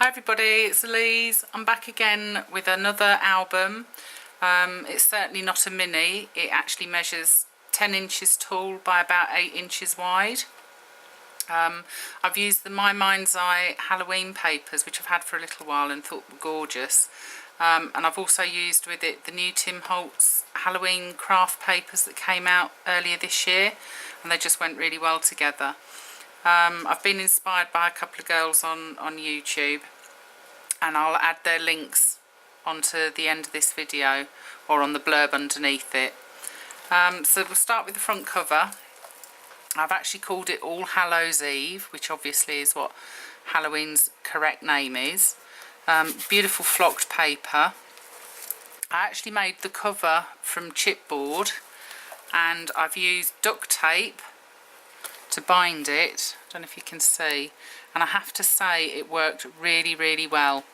Hi everybody, it's Elise. I'm back again with another album. It's certainly not a mini. It actually measures 10 inches tall by about 8 inches wide. I've used the My Mind's Eye Halloween papers, which I've had for a little while and thought were gorgeous. And I've also used with it the new Tim Holtz Halloween Kraft papers that came out earlier this year, and they just went really well together. I've been inspired by a couple of girls on YouTube, and I'll add their links onto the end of this video or on the blurb underneath it. So we'll start with the front cover. I've actually called it All Hallows Eve, which obviously is what Halloween's correct name is. Beautiful flocked paper. I actually made the cover from chipboard, and I've used duct tape to bind it. I don't know if you can see, and I have to say it worked really well.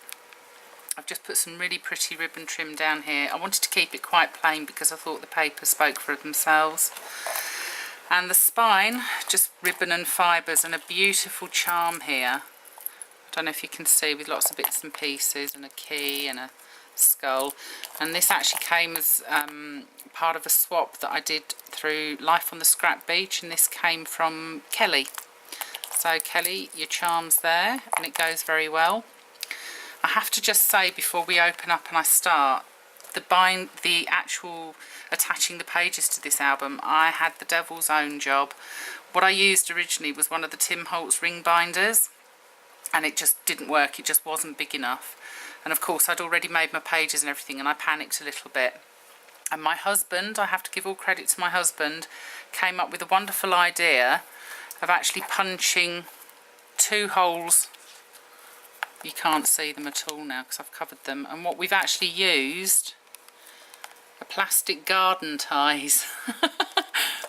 I've just put some really pretty ribbon trim down here. I wanted to keep it quite plain because I thought the papers spoke for themselves. And the spine, just ribbon and fibres, and a beautiful charm here. I don't know if you can see, with lots of bits and pieces and a key and a skull. And this actually came as part of a swap that I did through Life on the Scrap Beach, and this came from Kelly. So Kelly, your charm's there, and it goes very well. I have to just say before we open up and I start, the actual attaching the pages to this album, I had the devil's own job. What I used originally was one of the Tim Holtz ring binders, and it just didn't work. It just wasn't big enough. And of course I'd already made my pages and everything, and I panicked a little bit. And my husband, I have to give all credit to my husband, came up with a wonderful idea of actually punching 2 holes. You can't see them at all now because I've covered them. And what we've actually used are plastic garden ties,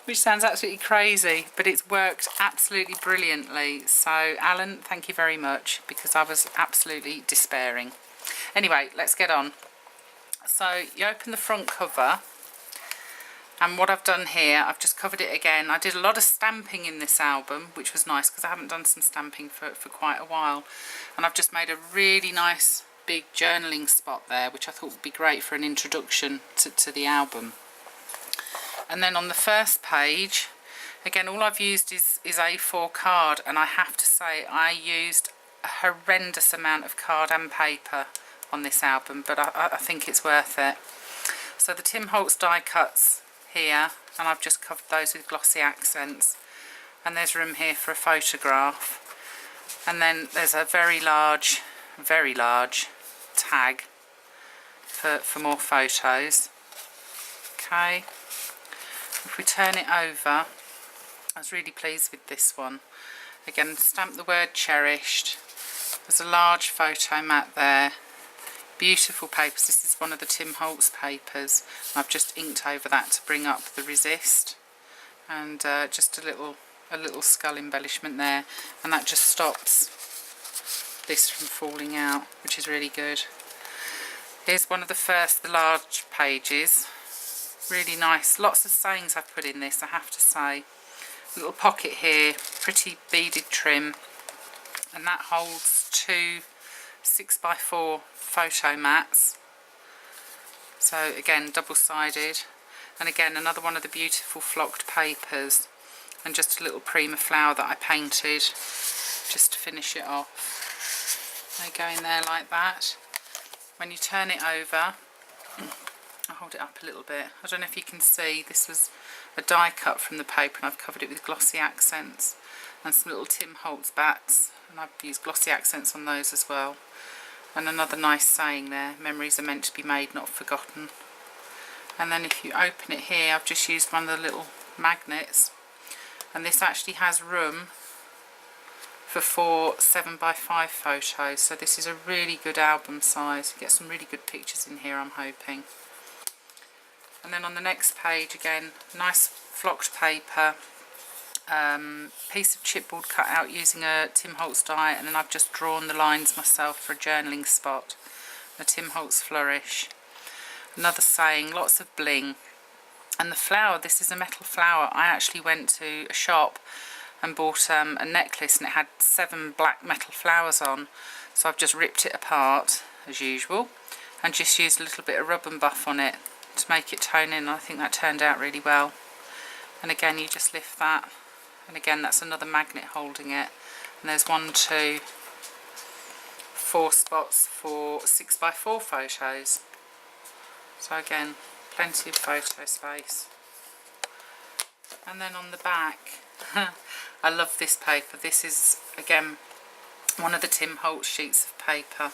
which sounds absolutely crazy, but it's worked absolutely brilliantly. So Alan, thank you very much, because I was absolutely despairing. Anyway, let's get on. So you open the front cover, and what I've done here, I've just covered it again. I did a lot of stamping in this album, which was nice because I haven't done some stamping for quite a while. And I've just made a really nice big journaling spot there, which I thought would be great for an introduction to the album. And then on the first page, again, all I've used is A4 card, and I have to say I used a horrendous amount of card and paper on this album, but I think it's worth it. So the Tim Holtz die cuts here, and I've just covered those with glossy accents, and there's room here for a photograph, and then there's a very large tag for more photos. Okay, if we turn it over, I was really pleased with this one. Again, stamp the word cherished. There's a large photo mat there. Beautiful papers. This is one of the Tim Holtz papers. I've just inked over that to bring up the resist, and just a little skull embellishment there, and that just stops this from falling out, which is really good. Here's one of the large pages. Really nice. Lots of sayings I've put in this, I have to say. A little pocket here, pretty beaded trim, and that holds 2 6x4 photo mats. So again, double-sided, and again another one of the beautiful flocked papers, and just a little prima flower that I painted just to finish it off. They go in there like that. When you turn it over, I'll hold it up a little bit. I don't know if you can see, this was a die cut from the paper, and I've covered it with glossy accents and some little Tim Holtz bats, and I've used glossy accents on those as well. And another nice saying there, memories are meant to be made, not forgotten. And then if you open it here, I've just used one of the little magnets, and this actually has room for 4 7x5 photos, so this is a really good album size. You get some really good pictures in here, I'm hoping. And then on the next page, again, nice flocked paper, piece of chipboard cut out using a Tim Holtz die, and then I've just drawn the lines myself for a journaling spot, a Tim Holtz flourish. Another saying, lots of bling. And the flower, this is a metal flower. I actually went to a shop and bought a necklace, and it had 7 black metal flowers on. So I've just ripped it apart as usual and just used a little bit of rub and buff on it to make it tone in. I think that turned out really well. And again, you just lift that, and again that's another magnet holding it, and there's 1, 2, 4 spots for 6x4 photos. So again, plenty of photo space. And then on the back, I love this paper. This is again one of the Tim Holtz sheets of paper,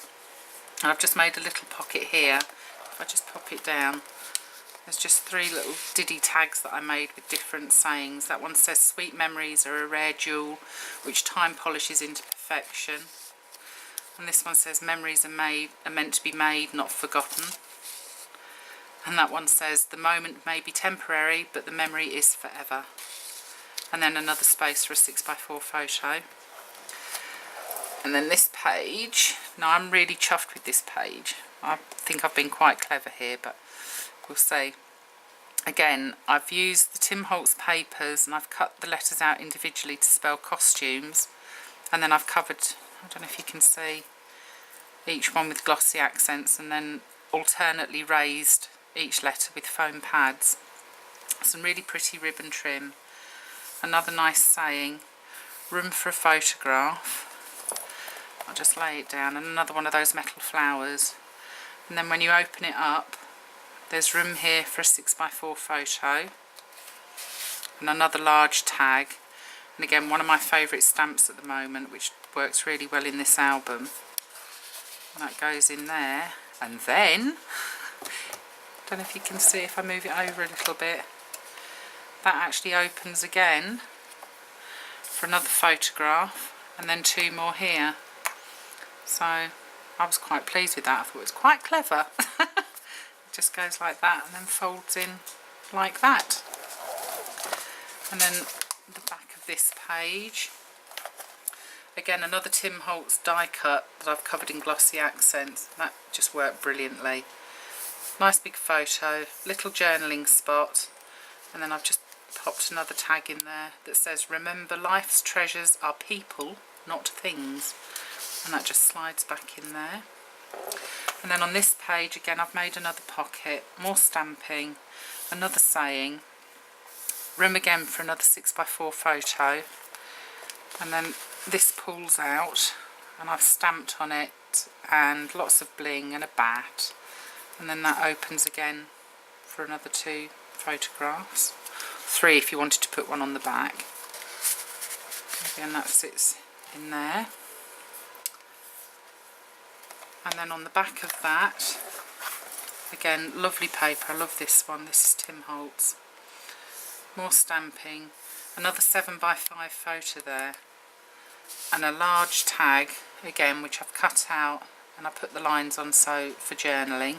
and I've just made a little pocket here. If I just pop it down, there's just 3 little diddy tags that I made with different sayings. That one says sweet memories are a rare jewel which time polishes into perfection, and this one says memories are meant to be made, not forgotten. And that one says the moment may be temporary but the memory is forever. And then another space for a 6x4 photo. And then this page, now I'm really chuffed with this page. I think I've been quite clever here, but we'll see. Again, I've used the Tim Holtz papers and I've cut the letters out individually to spell costumes, and then I've covered, I don't know if you can see, each one with glossy accents, and then alternately raised each letter with foam pads. Some really pretty ribbon trim. Another nice saying, room for a photograph. I'll just lay it down, and another one of those metal flowers. And then when you open it up, there's room here for a 6x4 photo, and another large tag, and again one of my favourite stamps at the moment, which works really well in this album. And that goes in there, and then, I don't know if you can see if I move it over a little bit, that actually opens again for another photograph, and then 2 more here. So I was quite pleased with that. I thought it was quite clever. It just goes like that and then folds in like that. And then the back of this page, again another Tim Holtz die cut that I've covered in glossy accents. That just worked brilliantly. Nice big photo, little journaling spot, and then I've just popped another tag in there that says remember life's treasures are people, not things. And that just slides back in there. And then on this page again I've made another pocket, more stamping, another saying, room again for another 6x4 photo, and then this pulls out and I've stamped on it and lots of bling and a bat, and then that opens again for another 2 photographs, 3 if you wanted to put one on the back. Again that sits in there. And then on the back of that, again, lovely paper. I love this one. This is Tim Holtz. More stamping. Another 7x5 photo there. And a large tag, again, which I've cut out and I put the lines on so for journaling.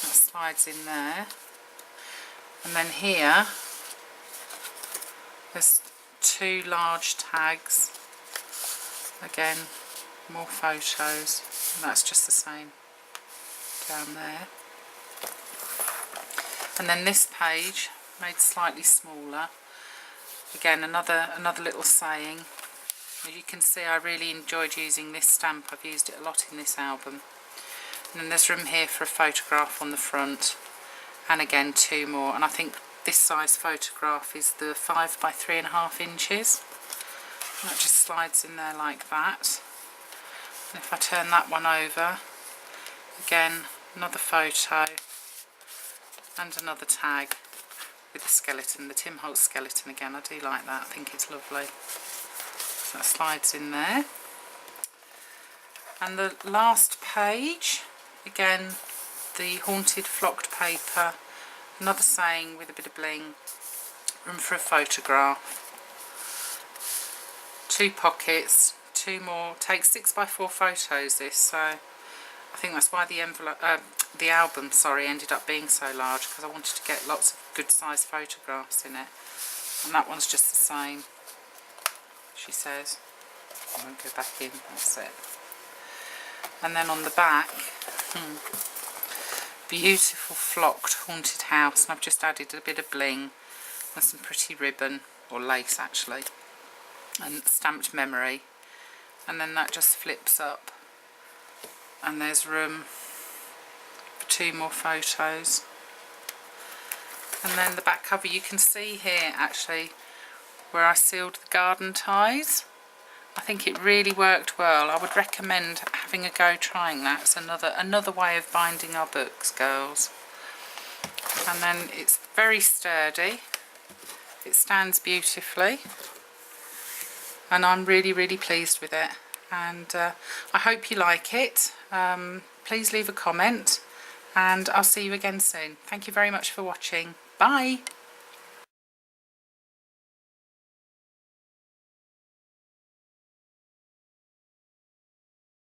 That slides in there. And then here, there's 2 large tags. Again, more photos. And that's just the same down there. And then this page made slightly smaller, again another little saying. As you can see, I really enjoyed using this stamp. I've used it a lot in this album. And then there's room here for a photograph on the front, and again 2 more, and I think this size photograph is the 5 by 3.5 inches. And that just slides in there like that. And if I turn that one over, again another photo and another tag with the skeleton, the Tim Holtz skeleton again. I do like that, I think it's lovely. So that slides in there. And the last page, again the haunted flocked paper, another saying with a bit of bling, room for a photograph, 2 pockets, 2 more, takes 6x4 photos this, so I think that's why the album ended up being so large, because I wanted to get lots of good sized photographs in it. And that one's just the same, she says. I won't go back in, that's it. And then on the back, beautiful flocked haunted house, and I've just added a bit of bling and some pretty ribbon, or lace actually, and stamped memory. And then that just flips up and there's room for 2 more photos. And then the back cover, you can see here actually where I sealed the garden ties. I think it really worked well. I would recommend having a go trying that. It's another way of binding our books, girls. And then it's very sturdy. It stands beautifully. And I'm really pleased with it. And I hope you like it. Please leave a comment. And I'll see you again soon. Thank you very much for watching. Bye!